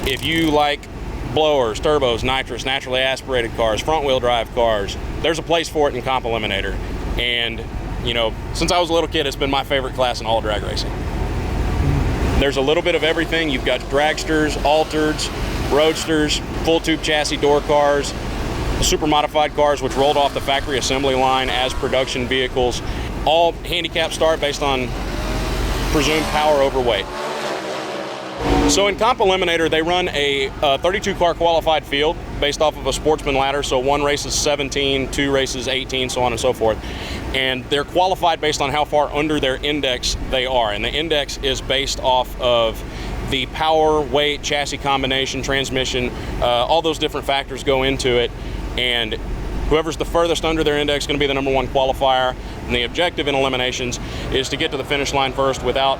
If you like blowers, turbos, nitrous, naturally aspirated cars, front wheel drive cars, there's a place for it in Comp Eliminator. And you know, since I was a little kid, it's been my favorite class in all drag racing. There's a little bit of everything. You've got dragsters, altereds, roadsters, full tube chassis door cars, super modified cars which rolled off the factory assembly line as production vehicles, all handicap start based on presumed power over weight. So in Comp Eliminator, they run a 32 car qualified field based off of a sportsman ladder. So one race is 17, two races 18, so on and so forth. And they're qualified based on how far under their index they are. And the index is based off of the power, weight, chassis combination, transmission, all those different factors go into it. And whoever's the furthest under their index is going to be the #1 qualifier. And the objective in Eliminations is to get to the finish line first without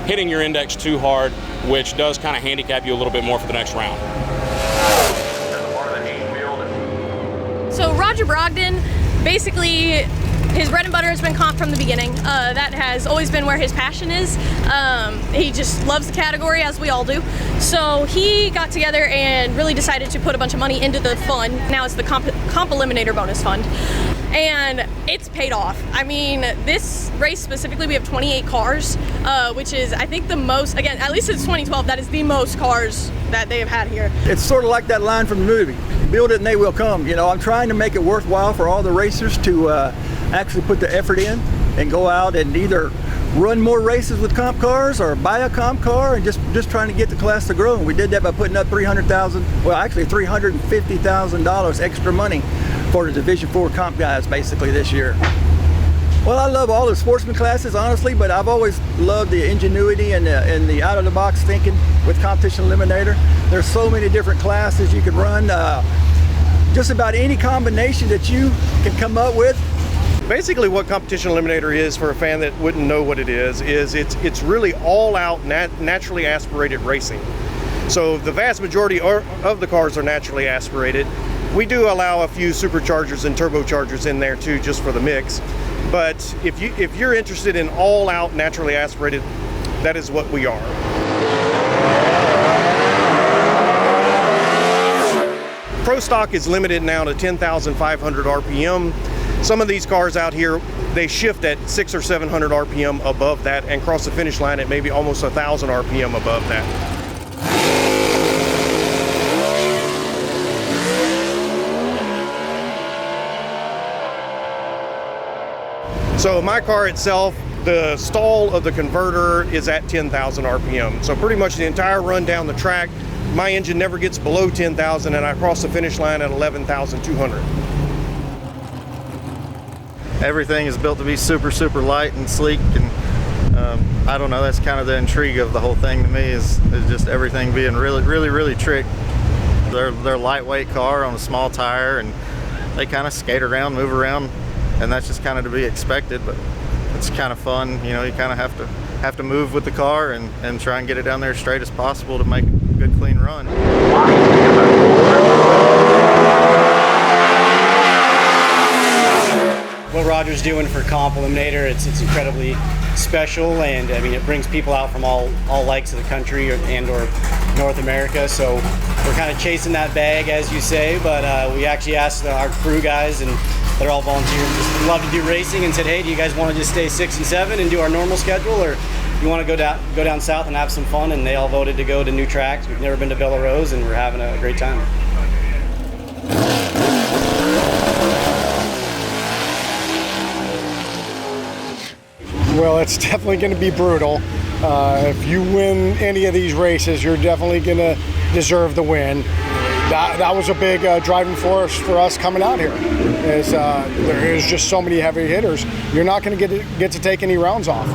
hitting your index too hard, which does kind of handicap you a little bit more for the next round. So Roger Brogdon, basically his bread and butter has been comp from the beginning. That has always been where his passion is. He just loves the category, as we all do. So he got together and really decided to put a bunch of money into the fund. Now it's the Comp Eliminator bonus fund. And it's paid off. I mean, this race specifically, we have 28 cars, which is, I think, the most, again, at least since 2012, that is the most cars that they have had here. It's sort of like that line from the movie, build it and they will come. You know, I'm trying to make it worthwhile for all the racers to actually put the effort in and go out and either run more races with comp cars or buy a comp car and just trying to get the class to grow. And we did that by putting up $350,000 extra money for the Division 4 comp guys basically this year. Well, I love all the sportsman classes, honestly, but I've always loved the ingenuity and the out-of-the-box thinking with Competition Eliminator. There's so many different classes you can run. Just about any combination that you can come up with. Basically what Competition Eliminator is, for a fan that wouldn't know what it is it's really all-out naturally aspirated racing. So the vast majority of the cars are naturally aspirated. We do allow a few superchargers and turbochargers in there too, just for the mix. But if you're interested in all-out naturally aspirated, that is what we are. Pro stock is limited now to 10,500 RPM. Some of these cars out here, they shift at 600 or 700 RPM above that and cross the finish line at maybe almost 1,000 RPM above that. So my car itself, the stall of the converter is at 10,000 RPM. So pretty much the entire run down the track, my engine never gets below 10,000 and I cross the finish line at 11,200. Everything is built to be super, super light and sleek, and I don't know, that's kind of the intrigue of the whole thing to me is just everything being really, really, really tricked. They're a lightweight car on a small tire, and they kind of skate around, move around, and that's just kind of to be expected, but it's kind of fun. You know, you kind of have to move with the car and try and get it down there as straight as possible to make a good, clean run. What Roger's doing for Comp Eliminator, it's incredibly special, and I mean it brings people out from all likes of the country and or North America. So we're kind of chasing that bag, as you say, but we actually asked our crew guys, and they're all volunteers, just love to do racing, and said, hey, do you guys want to just stay 6 and 7 and do our normal schedule, or you want to go down south and have some fun? And they all voted to go to new tracks. We've never been to Belarus, and we're having a great time. Well, it's definitely going to be brutal. If you win any of these races, you're definitely going to deserve the win. That was a big driving force for us coming out here. There is just so many heavy hitters. You're not going to get to take any rounds off.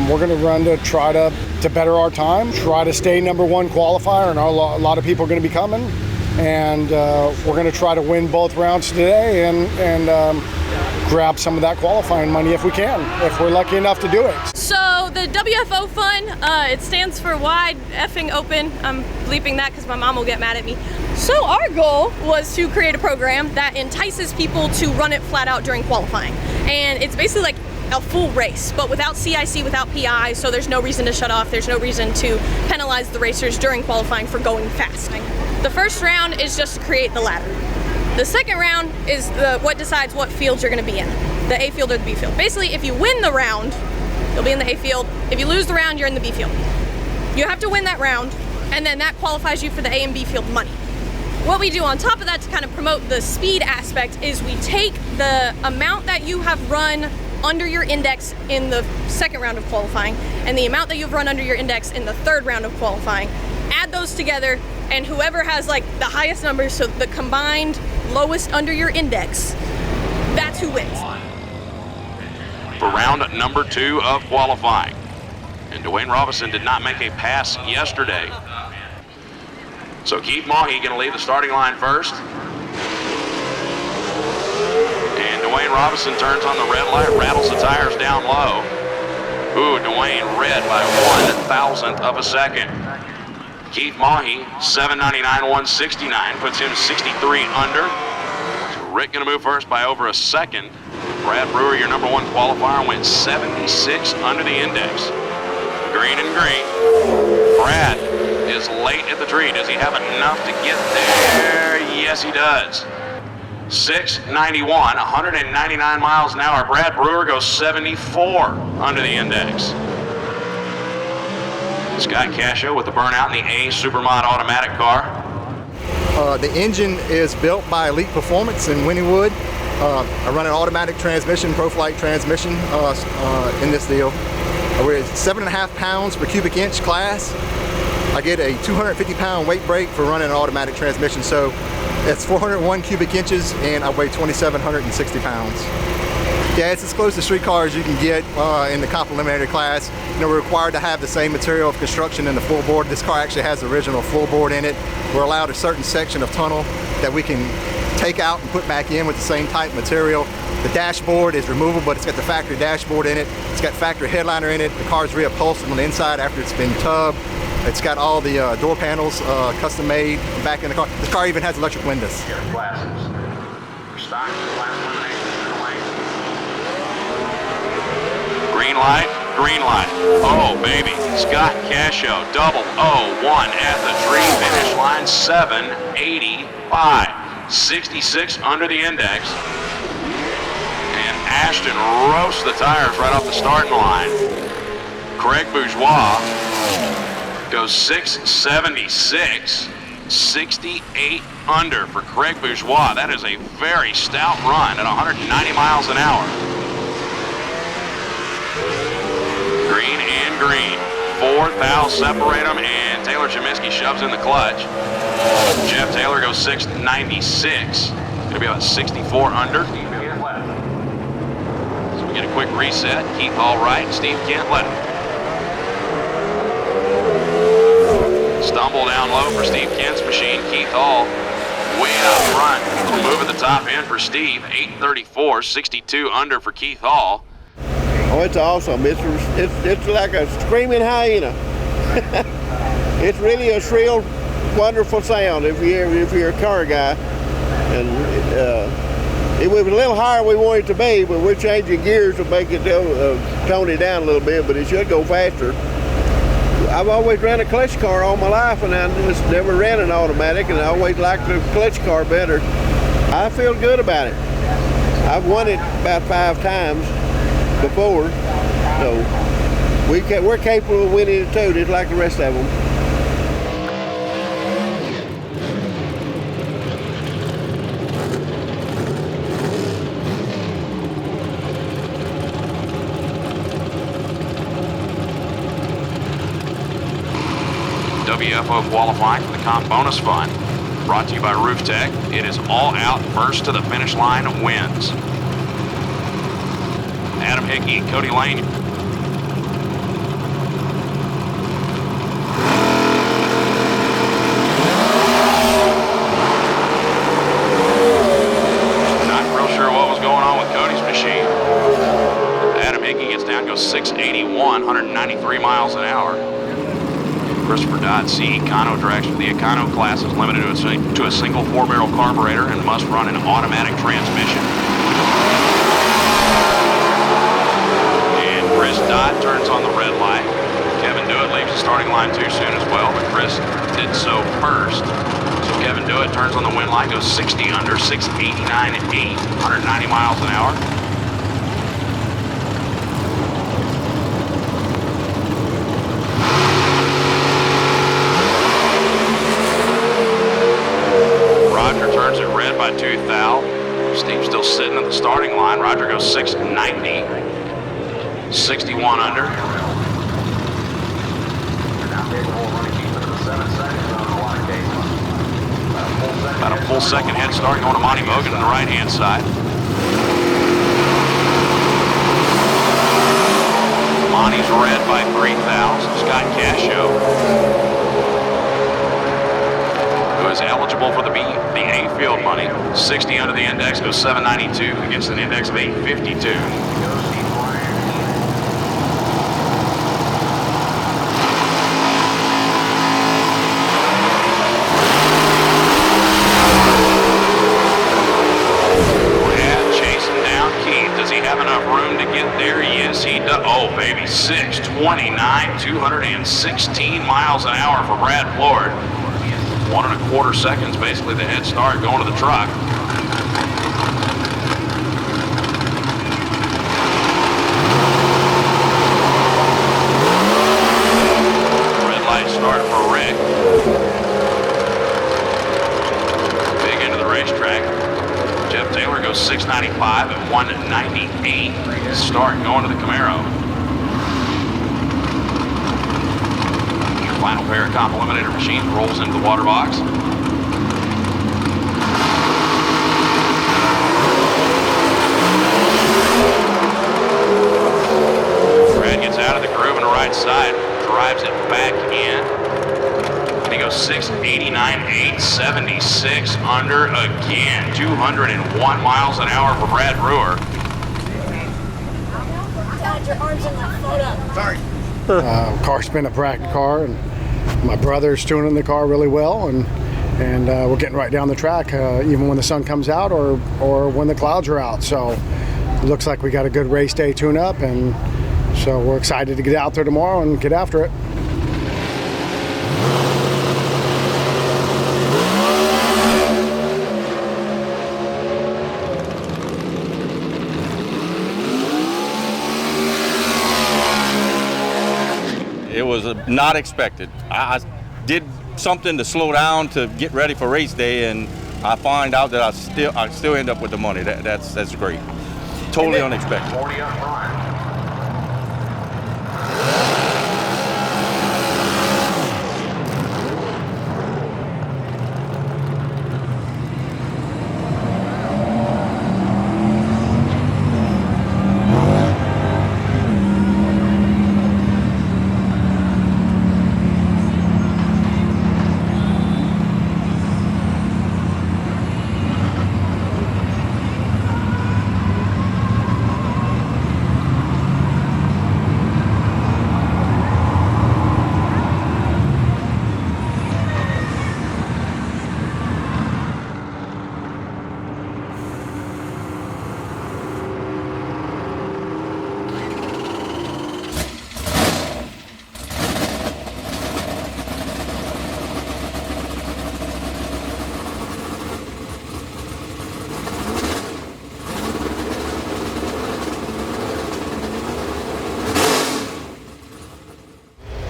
We're going to run to try to better our time, try to stay #1 qualifier, and a lot of people are going to be coming. And we're going to try to win both rounds today and grab some of that qualifying money if we can, if we're lucky enough to do it. So the WFO fund, it stands for Wide Effing Open. I'm bleeping that because my mom will get mad at me. So our goal was to create a program that entices people to run it flat out during qualifying. And it's basically like a full race, but without CIC, without PI, so there's no reason to shut off, there's no reason to penalize the racers during qualifying for going fast. The first round is just to create the ladder. The second round is what decides what fields you're going to be in, the A field or the B field. Basically, if you win the round, you'll be in the A field. If you lose the round, you're in the B field. You have to win that round, and then that qualifies you for the A and B field money. What we do on top of that to kind of promote the speed aspect is we take the amount that you have run under your index in the second round of qualifying and the amount that you've run under your index in the third round of qualifying, add those together, and whoever has like the highest numbers, so the combined lowest under your index, that's who wins. For round number 2 of qualifying. And Dwayne Robinson did not make a pass yesterday. So Keith Mayhew going to leave the starting line first. And Dwayne Robinson turns on the red light, rattles the tires down low. Ooh, Dwayne red by 1/1000th of a second. Keith Mayhew, 799, 169, puts him 63 under. So Rick going to move first by over a second. Brad Brewer, your number 1 qualifier, went 76 under the index. Green and green. Brad is late at the tree. Does he have enough to get there? Yes, he does. 691, 199 miles an hour. Brad Brewer goes 74 under the index. Scott Cascio with the burnout in the A Supermod automatic car. The engine is built by Elite Performance in Wynnewood. I run an automatic transmission, ProFlight transmission in this deal. We're at 7.5 pounds per cubic inch class. I get a 250-pound weight break for running an automatic transmission, so it's 401 cubic inches, and I weigh 2,760 pounds. Yeah, it's as close to street car as you can get in the comp eliminator class. You know, we're required to have the same material of construction in the full board. This car actually has the original full board in it. We're allowed a certain section of tunnel that we can take out and put back in with the same type material. The dashboard is removable, but it's got the factory dashboard in it. It's got factory headliner in it. The car's reupholstered on the inside after it's been tubbed. It's got all the door panels custom made back in the car. This car even has electric windows. Green light, green light. Oh, baby. Scott Cascio, double 0-1 at the tree finish line, 785. 66 under the index. And Ashton roasts the tires right off the starting line. Craig Bourgeois goes 676, 68 under for Craig Bourgeois. That is a very stout run at 190 miles an hour. Green and green. 4 thou separate them, and Taylor Cheminsky shoves in the clutch. Jeff Taylor goes 696. Gonna be about 64 under. So we get a quick reset. Keith Hall right, Steve Kent left. Stumble down low for Steve Kent's machine. Keith Hall way up front. Move at the top end for Steve. 834, 62 under for Keith Hall. Oh, it's awesome. It's like a screaming hyena. It's really a shrill, wonderful sound if you're a car guy. And it was a little higher than we want it to be, but we're changing gears to make it tone it down a little bit, but it should go faster. I've always ran a clutch car all my life, and I just never ran an automatic, and I always liked the clutch car better. I feel good about it. I've won it about 5 times before, so we're capable of winning it too, just like the rest of them. WFO qualifying for the comp bonus fund, brought to you by Rooftec. It is all out, first to the finish line wins. Adam Hickey, Cody Lane. Not real sure what was going on with Cody's machine. Adam Hickey gets down, goes 681, 193 miles an hour. Christopher Dodd, C. Econo directs for the Econo class is limited to a single 4-barrel carburetor and must run an automatic transmission. Chris Dodd turns on the red light. Kevin Dewitt leaves the starting line too soon as well, but Chris did so first. So Kevin Dewitt turns on the wind light, goes 60 under, 689 at 8, 190 miles an hour. Roger turns it red by 2 thou. Steve's still sitting at the starting line. Roger goes 690, 61 under. About a full second head start going to Monty Mogan on the right-hand side. Monty's red by 3 thou. Scott Cascio, who is eligible for the A field money. 60 under the index, goes 792 against an index of 852. Chasing down Keith. Does he have enough room to get there? Yes, he does. Oh, baby, 629, 216 miles an hour for Brad Ford. 1 1/4 seconds, basically the head start going to the truck. Red light start for Rick. Big into the racetrack. Jeff Taylor goes 695 and 198. Start going to the Camaro. Final pair of comp eliminator machines rolls into the water box. Brad gets out of the groove on the right side, drives it back in. And he goes 689, 876 under again. 201 miles an hour for Brad Brewer. Dad, your arm's in my photo. Sorry. Car's been a practice car, and my brother's tuning the car really well, and we're getting right down the track, even when the sun comes out or when the clouds are out. So it looks like we got a good race day tune-up, and so we're excited to get out there tomorrow and get after it. It was not expected. I did something to slow down to get ready for race day, and I find out that I still end up with the money. That's great. Totally unexpected. 40 up front.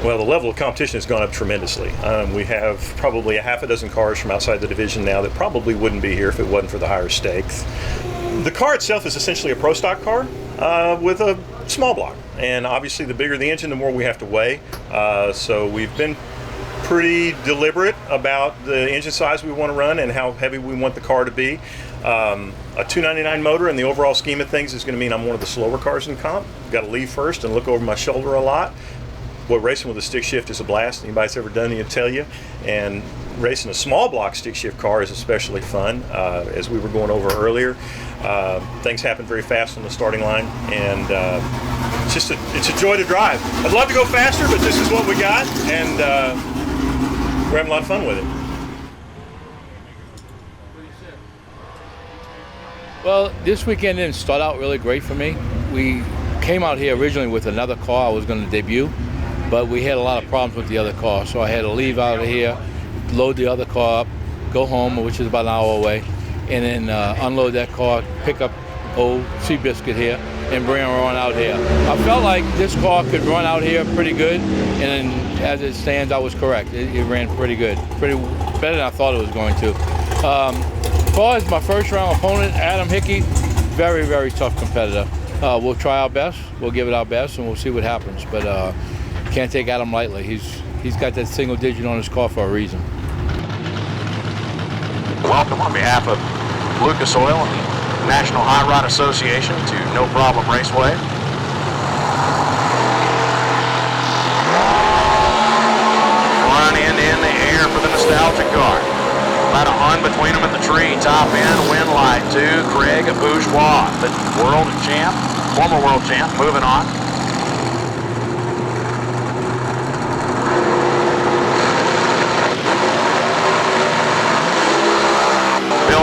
Well, the level of competition has gone up tremendously. We have probably a half a dozen cars from outside the division now that probably wouldn't be here if it wasn't for the higher stakes. The car itself is essentially a pro stock car with a small block. And obviously the bigger the engine, the more we have to weigh. So we've been pretty deliberate about the engine size we want to run and how heavy we want the car to be. A 299 motor in the overall scheme of things is going to mean I'm one of the slower cars in comp. Got to leave first and look over my shoulder a lot. Well, racing with a stick shift is a blast. Anybody that's ever done it will tell you. And racing a small block stick shift car is especially fun. As we were going over earlier, things happen very fast on the starting line, and it's a joy to drive. I'd love to go faster, but this is what we got, and we're having a lot of fun with it. Well, this weekend didn't start out really great for me. We came out here originally with another car I was going to debut, but we had a lot of problems with the other car, so I had to leave out of here, load the other car up, go home, which is about an hour away, and then unload that car, pick up old Seabiscuit here, and bring her on out here. I felt like this car could run out here pretty good, and as it stands, I was correct. It ran pretty good, better than I thought it was going to. As far as my first round opponent, Adam Hickey, very, very tough competitor. We'll try our best, we'll give it our best, and we'll see what happens. But can't take Adam lightly. He's got that single digit on his car for a reason. Welcome on behalf of Lucas Oil and the National High Rod Association to No Problem Raceway. Front end in the air for the nostalgia car. About a hun between them at the tree. Top end, wind light to Craig Bourgeois, the world champ, former world champ, moving on.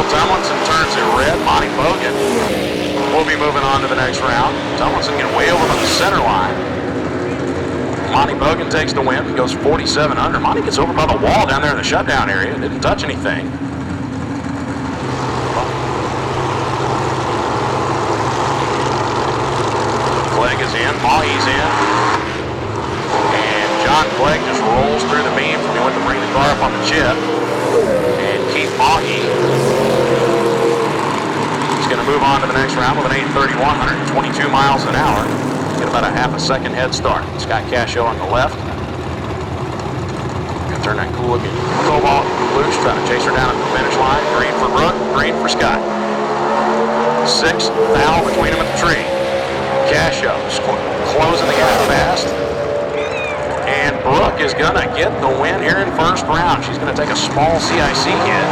Tomlinson turns it red. Monty Bogan will be moving on to the next round. Tomlinson getting way over on the center line. Monty Bogan takes the win. He goes 47 under. Monty gets over by the wall down there in the shutdown area. Didn't touch anything. Clegg is in. Mayhew's in. And John Clegg just rolls through the beams when he went to bring the car up on the chip. And Keith Mayhew is going to move on to the next round with an 8:31, 122 miles an hour. Get about a half a second head start. Scott Cascio on the left. Going to turn that cool looking Cobalt loose, trying to chase her down at the finish line. Green for Brooke, green for Scott. 6 thou between them at the tree. Cascio closing the gap fast. And Brooke is going to get the win here in first round. She's going to take a small CIC hit.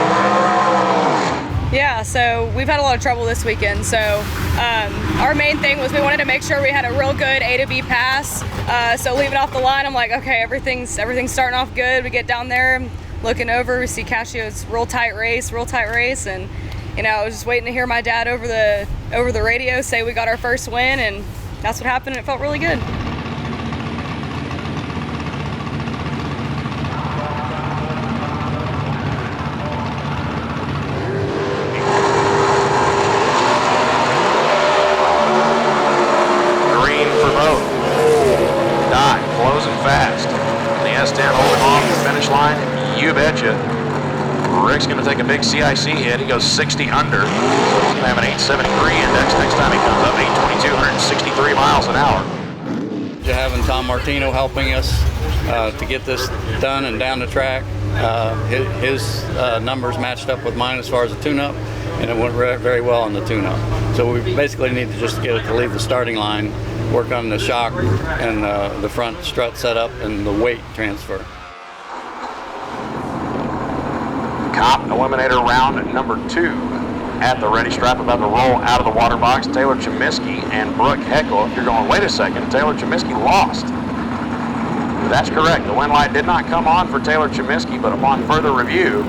Yeah, so we've had a lot of trouble this weekend. So our main thing was we wanted to make sure we had a real good A to B pass. So leaving off the line, I'm like, okay, everything's starting off good. We get down there, looking over, we see Caccio's real tight race, and I was just waiting to hear my dad over the radio say we got our first win, and that's what happened. And it felt really good. You betcha. Rick's going to take a big CIC hit. He goes 60 under. So he's going to have an 873 index next time he comes up. 822, 163 miles an hour. Having Tom Martino helping us to get this done and down the track. His numbers matched up with mine as far as the tune-up, and it went very well on the tune-up. So we basically need to just get it to leave the starting line, work on the shock and the front strut setup and the weight transfer. Cop Eliminator round number 2 at the ready stripe, about to roll out of the water box. Taylor Chemiskey and Brooke Heckel. If you're going, wait a second, Taylor Chemiskey lost. That's correct. The wind light did not come on for Taylor Chemiskey, but upon further review,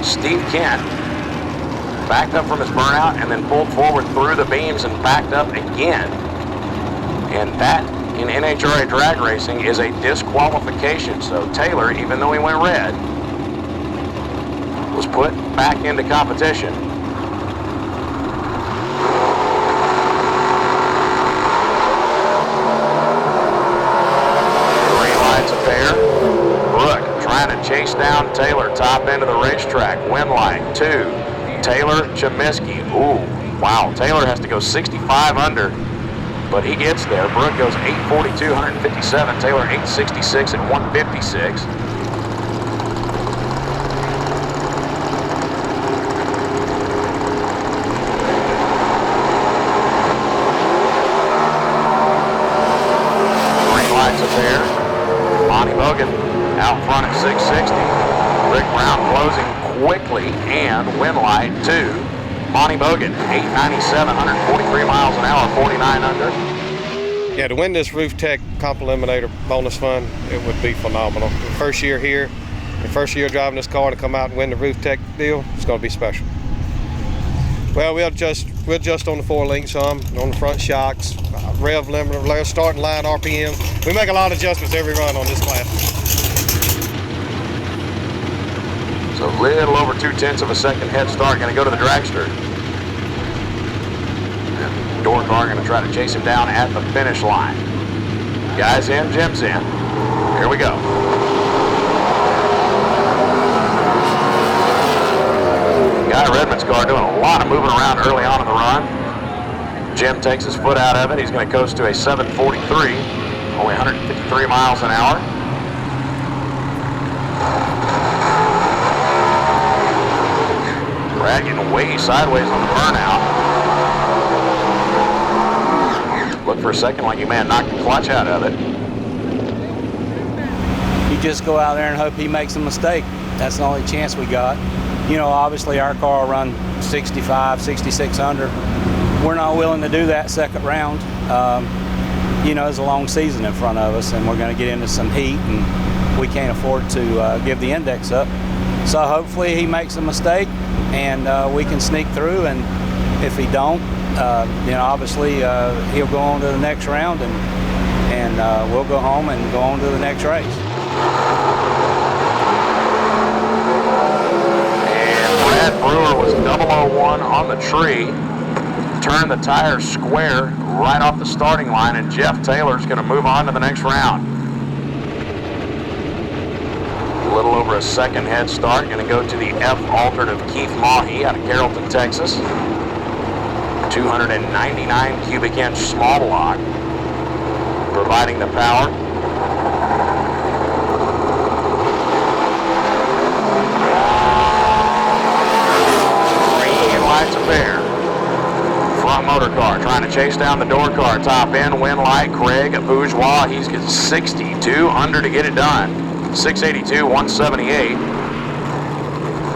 Steve Kent backed up from his burnout and then pulled forward through the beams and backed up again. And that, in NHRA drag racing, is a disqualification. So Taylor, even though he went red, was put back into competition. Green lights a pair. Brooke trying to chase down Taylor, top end of the racetrack. Wind light 2. Taylor Chemiskey. Ooh, wow. Taylor has to go 65 under. But he gets there. Brooke goes 842, 157. Taylor 866 and 156. Green lights up there. Monty Bogan out front at 660. Rick Brown closing quickly, and wind light 2. Monty Bogan, 897, 143 miles an hour, 49 under. Yeah, to win this Rooftec Comp Eliminator bonus fund, it would be phenomenal. First year here, The first year driving this car to come out and win the Rooftec deal, it's going to be special. Well, we'll adjust on the 4 links some, on the front shocks, rev limiter, starting line RPM. We make a lot of adjustments every run on this class. So a little over 2/10 of a second head start, going to go to the dragster. And door car going to try to chase him down at the finish line. Guys in, Jim's in. Here we go. Guy Redmond's car doing a lot of moving around early on in the run. Jim takes his foot out of it. He's going to coast to a 743, only 153 miles an hour. Dragging way sideways on the burnout. Looked for a second like he may have knocked the clutch out of it. You just go out there and hope he makes a mistake. That's the only chance we got. You know, obviously our car will run 65, 6,600. We're not willing to do that second round. You know, there's a long season in front of us and we're going to get into some heat and we can't afford to give the index up. So hopefully he makes a mistake and we can sneak through, and if he don't, you know, obviously he'll go on to the next round and we'll go home and go on to the next race. Brad Brewer was 001 on the tree, turned the tire square right off the starting line, and Jeff Taylor's going to move on to the next round. A little over a second head start, going to go to the F altered of Keith Maughy out of Carrollton, Texas. 299 cubic inch small block, providing the power. Affair. Front motor car trying to chase down the door car. Top end, Winlight, Craig, Bourgeois. He's getting 62 under to get it done. 682, 178.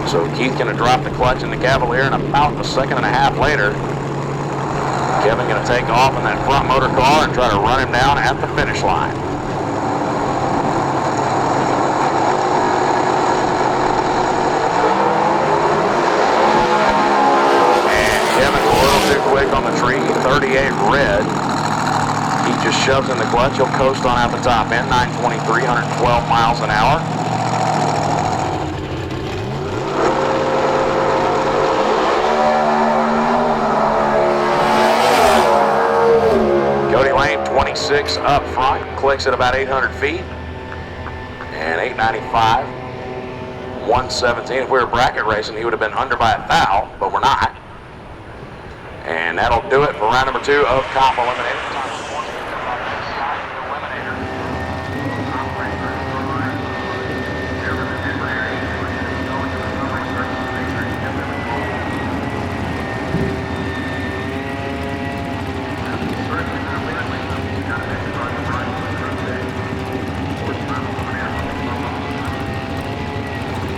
So Keith going to drop the clutch in the Cavalier, and about a second and a half later, Kevin going to take off in that front motor car and try to run him down at the finish line. Quick on the tree, 38 red. He just shoves in the clutch. He'll coast on out the top end, 923, 112 miles an hour. Cody Lane, 26 up front, clicks at about 800 feet. And 895, 117. If we were bracket racing, he would have been under by a thou, but we're not. And that'll do it for round number 2 of Comp Eliminator.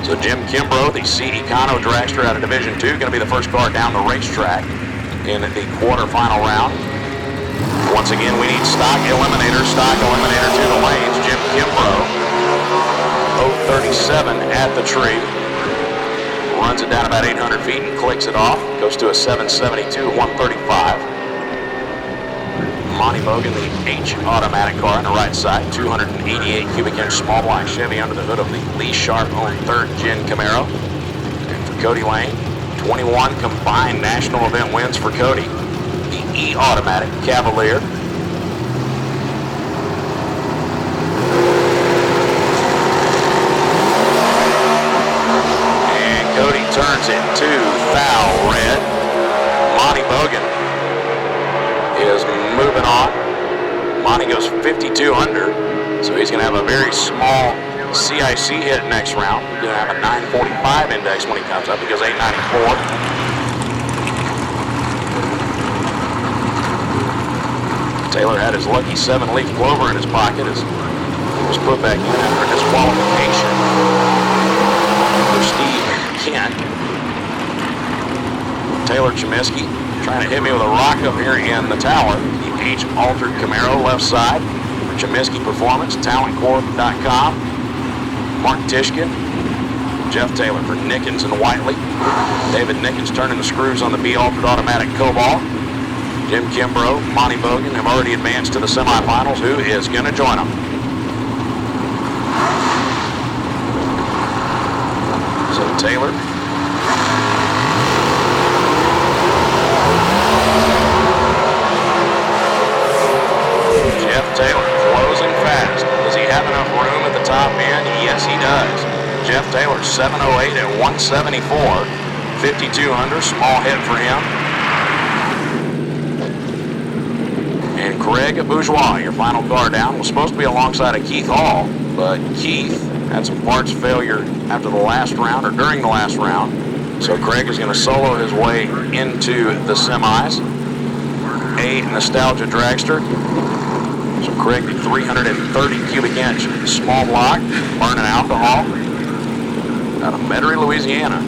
So Jim Kimbrough, the C. Econo dragster out of Division 2, going to be the first car down the racetrack in the quarterfinal round. Once again, we need stock eliminator to the lanes. Jim Kimbrough, 037 at the tree. Runs it down about 800 feet and clicks it off. Goes to a 772, 135. Monty Bogan, the H automatic car on the right side. 288 cubic inch small block Chevy under the hood of the Lee Sharp owned 3rd Gen Camaro. And for Cody Lane, 21 combined national event wins for Cody. The E automatic Cavalier. And Cody turns it to foul red. Monty Bogan is moving on. Monty goes 52 under, so he's going to have a very small CIC hit next round. He's going to have a 945 index when he comes up. He goes 894. Taylor had his lucky 7-leaf clover in his pocket as he was put back in after disqualification for Steve Kent. Taylor Chemiski trying to hit me with a rock up here in the tower. The H-altered Camaro left side. Chemiski Performance, talentcorp.com. Mark Tishkin, Jeff Taylor for Nickens and Whiteley. David Nickens turning the screws on the B-altered automatic Cobalt. Jim Kimbrough, Monty Bogan have already advanced to the semifinals. Who is going to join them? So Taylor. Jeff Taylor closing fast. Does he have enough room at the top end? Yes, he does. Jeff Taylor 7:08 at 174. 52 under, small hit for him. And Craig Bourgeois, your final car down, was supposed to be alongside of Keith Hall, but Keith had some parts failure after the last round, or during the last round. So Craig is going to solo his way into the semis. A Nostalgia Dragster. So Craig, the 330 cubic inch small block, burning alcohol, out of Metairie, Louisiana.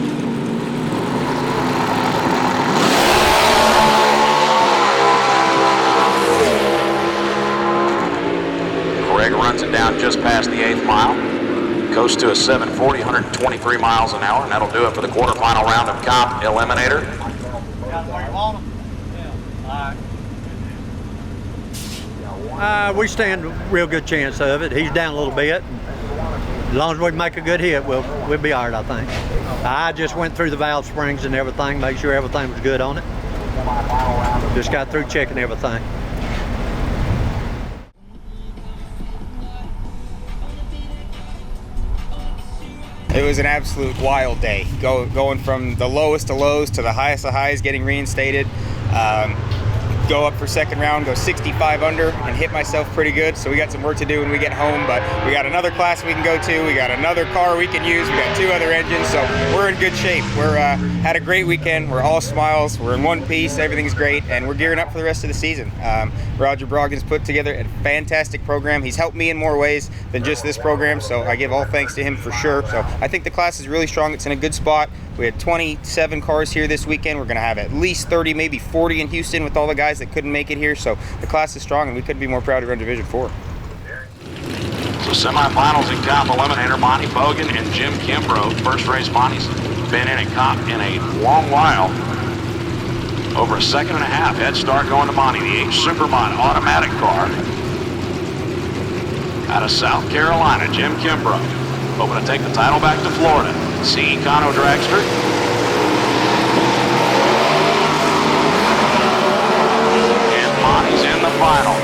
Craig runs it down just past the 8th mile. Coast to a 740, 123 miles an hour, and that'll do it for the quarterfinal round of Comp Eliminator. We stand a real good chance of it. He's down a little bit. As long as we make a good hit, we'll be all right, I think. I just went through the valve springs and everything, made sure everything was good on it. Just got through checking everything. It was an absolute wild day, going from the lowest of lows to the highest of highs, getting reinstated. Go up for second round, go 65 under, and hit myself pretty good. So we got some work to do when we get home, but we got another class we can go to. We got another car we can use. We got 2 other engines, so we're in good shape. We're had a great weekend. We're all smiles. We're in one piece. Everything's great, and we're gearing up for the rest of the season. Roger Brogdon's put together a fantastic program. He's helped me in more ways than just this program, so I give all thanks to him for sure. So I think the class is really strong. It's in a good spot. We had 27 cars here this weekend. We're going to have at least 30, maybe 40 in Houston with all the guys that couldn't make it here. So the class is strong, and we couldn't be more proud to run Division 4. So semifinals in Comp Eliminator, Monty Bogan and Jim Kimbrough. First race Monty's been in at Comp in a long while. Over a second and a half head start going to Monty, the H Supermod automatic car. Out of South Carolina, Jim Kimbrough. Hoping to take the title back to Florida. C Econo Dragster. And Monty's in the final.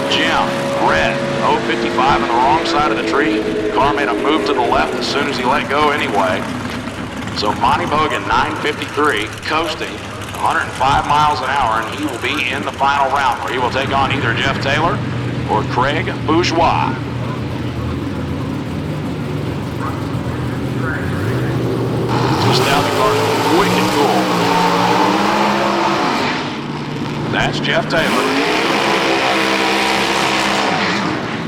Jim, red, 055 on the wrong side of the tree. Car made a move to the left as soon as he let go anyway. So Monty Bogan, 953, coasting 105 miles an hour, and he will be in the final round where he will take on either Jeff Taylor or Craig Bourgeois. Nostalgia car's wicked cool. That's Jeff Taylor.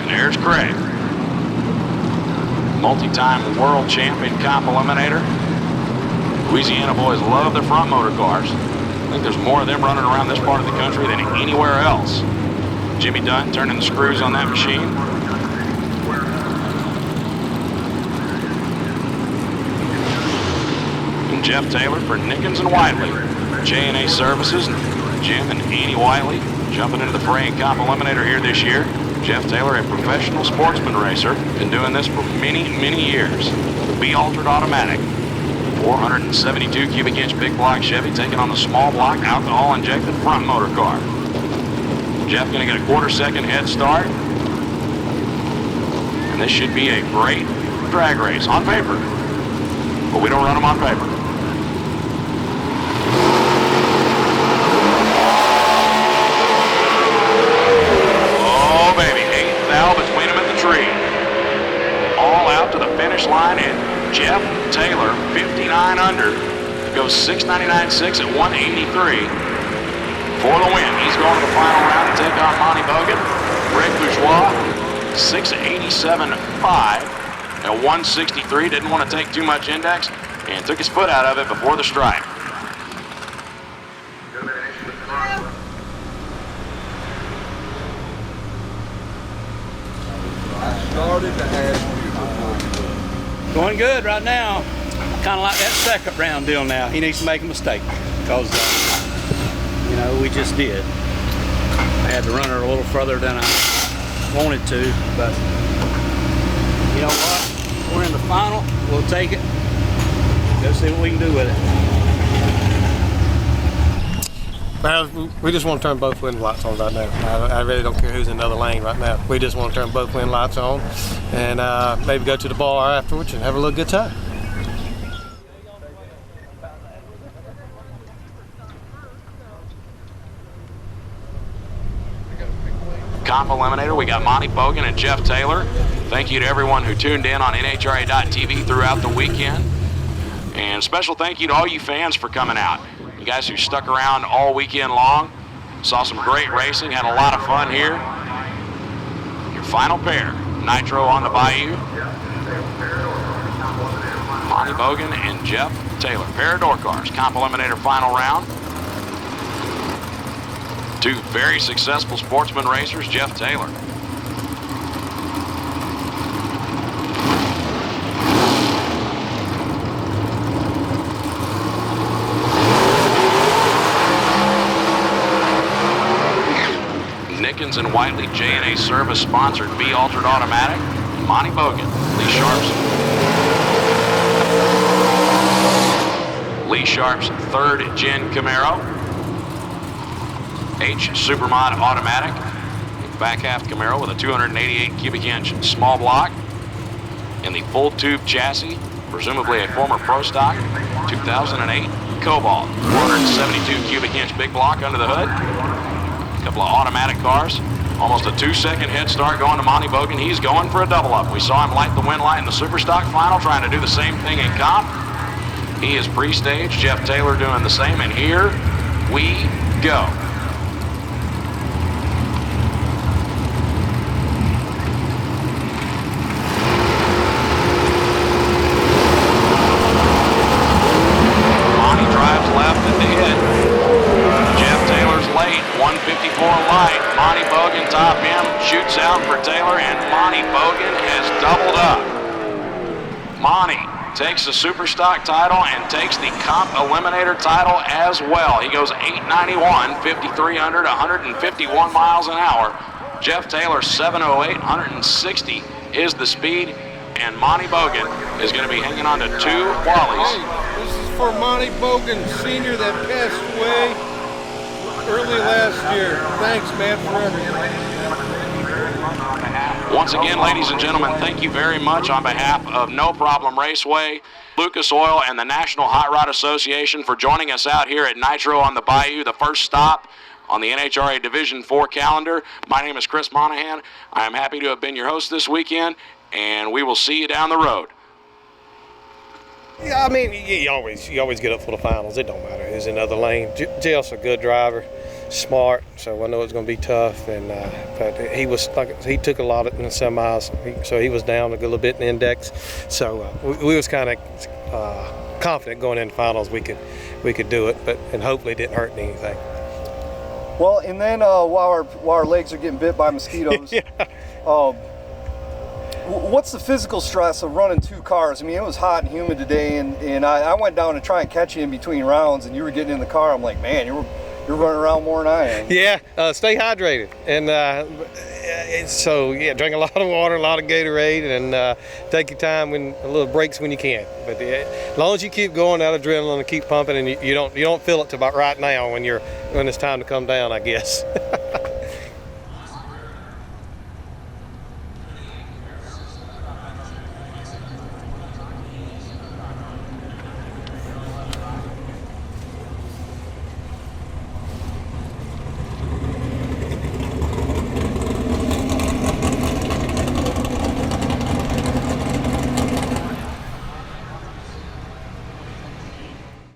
And there's Craig. Multi-time world champion Comp Eliminator. Louisiana boys love their front motor cars. I think there's more of them running around this part of the country than anywhere else. Jimmy Dunn turning the screws on that machine. And Jeff Taylor for Nickens and Whiteley. J&A Services, Jim and Annie Whiteley jumping into the fray in Comp Eliminator here this year. Jeff Taylor, a professional sportsman racer, been doing this for many, many years. B-altered automatic. 472 cubic inch big block Chevy taking on the small block alcohol injected front motor car. Jeff gonna get a quarter-second head start. And this should be a great drag race on paper. But we don't run them on paper. Oh baby, 8th valve between them at the tree. All out to the finish line, and Jeff Taylor, 59 under, goes 699.6 at 183 for the win. He's going to the final round to take on Monty Bogan. Greg Bourgeois, 687.5 at 163. Didn't want to take too much index and took his foot out of it before the stripe. I started to ask you before you Going good right now. Kind of like that second round deal now. He needs to make a mistake because, you know, we just did. I had to run her a little further than I wanted to, but you know what? We're in the final. We'll take it. Go see what we can do with it. Well, we just want to turn both wind lights on right now. I really don't care who's in the other lane right now. We just want to turn both wind lights on and maybe go to the bar afterwards and have a little good time. Comp Eliminator, we got Monty Bogan and Jeff Taylor. Thank you to everyone who tuned in on NHRA.TV throughout the weekend. And special thank you to all you fans for coming out. You guys who stuck around all weekend long, saw some great racing, had a lot of fun here. Your final pair, Nitro on the Bayou. Monty Bogan and Jeff Taylor. Pair of door cars, Comp Eliminator final round. Two very successful sportsman racers, Jeff Taylor. Nickens and Whiteley J&A Service sponsored B Altered Automatic. Monty Bogan, Lee Sharp's third gen Camaro. H Supermod Automatic, back half Camaro with a 288 cubic inch small block, and the full tube chassis, presumably a former Pro Stock 2008 Cobalt, 472 cubic inch big block under the hood. A couple of automatic cars, almost a 2-second head start going to Monty Bogan. He's going for a double up. We saw him light the win light in the Super Stock final, trying to do the same thing in Comp. He is pre-stage, Jeff Taylor doing the same, and here we go. Left at the hit. Jeff Taylor's late, 154 light. Monty Bogan top end, shoots out for Taylor, and Monty Bogan has doubled up. Monty takes the Super Stock title and takes the Comp Eliminator title as well. He goes 891, 5,300, 151 miles an hour. Jeff Taylor 708, 160 is the speed, and Monty Bogan is going to be hanging on to two Wallies. For Monty Bogan Sr. that passed away early last year. Thanks, man, for everything. Once again, ladies and gentlemen, thank you very much on behalf of No Problem Raceway, Lucas Oil, and the National Hot Rod Association for joining us out here at Nitro on the Bayou, the first stop on the NHRA Division 4 calendar. My name is Chris Monahan. I am happy to have been your host this weekend, and we will see you down the road. Yeah, I mean, you always get up for the finals. It don't matter who's in the other lane. Jeff's a good driver, smart, so I know it's going to be tough. And but he took a lot in the semis, so he was down a little bit in the index. So we was kind of confident going into finals we could do it, and hopefully it didn't hurt anything. Well, and then while our legs are getting bit by mosquitoes. Yeah. What's the physical stress of running two cars? I mean, it was hot and humid today, and I went down to try and catch you in between rounds, and you were getting in the car. I'm like, man, you're running around more than I am. Yeah, stay hydrated, and so yeah, drink a lot of water, a lot of Gatorade, and take your time when a little breaks when you can. But as long as you keep going, that adrenaline and keep pumping, and you don't feel it till about right now when it's time to come down, I guess.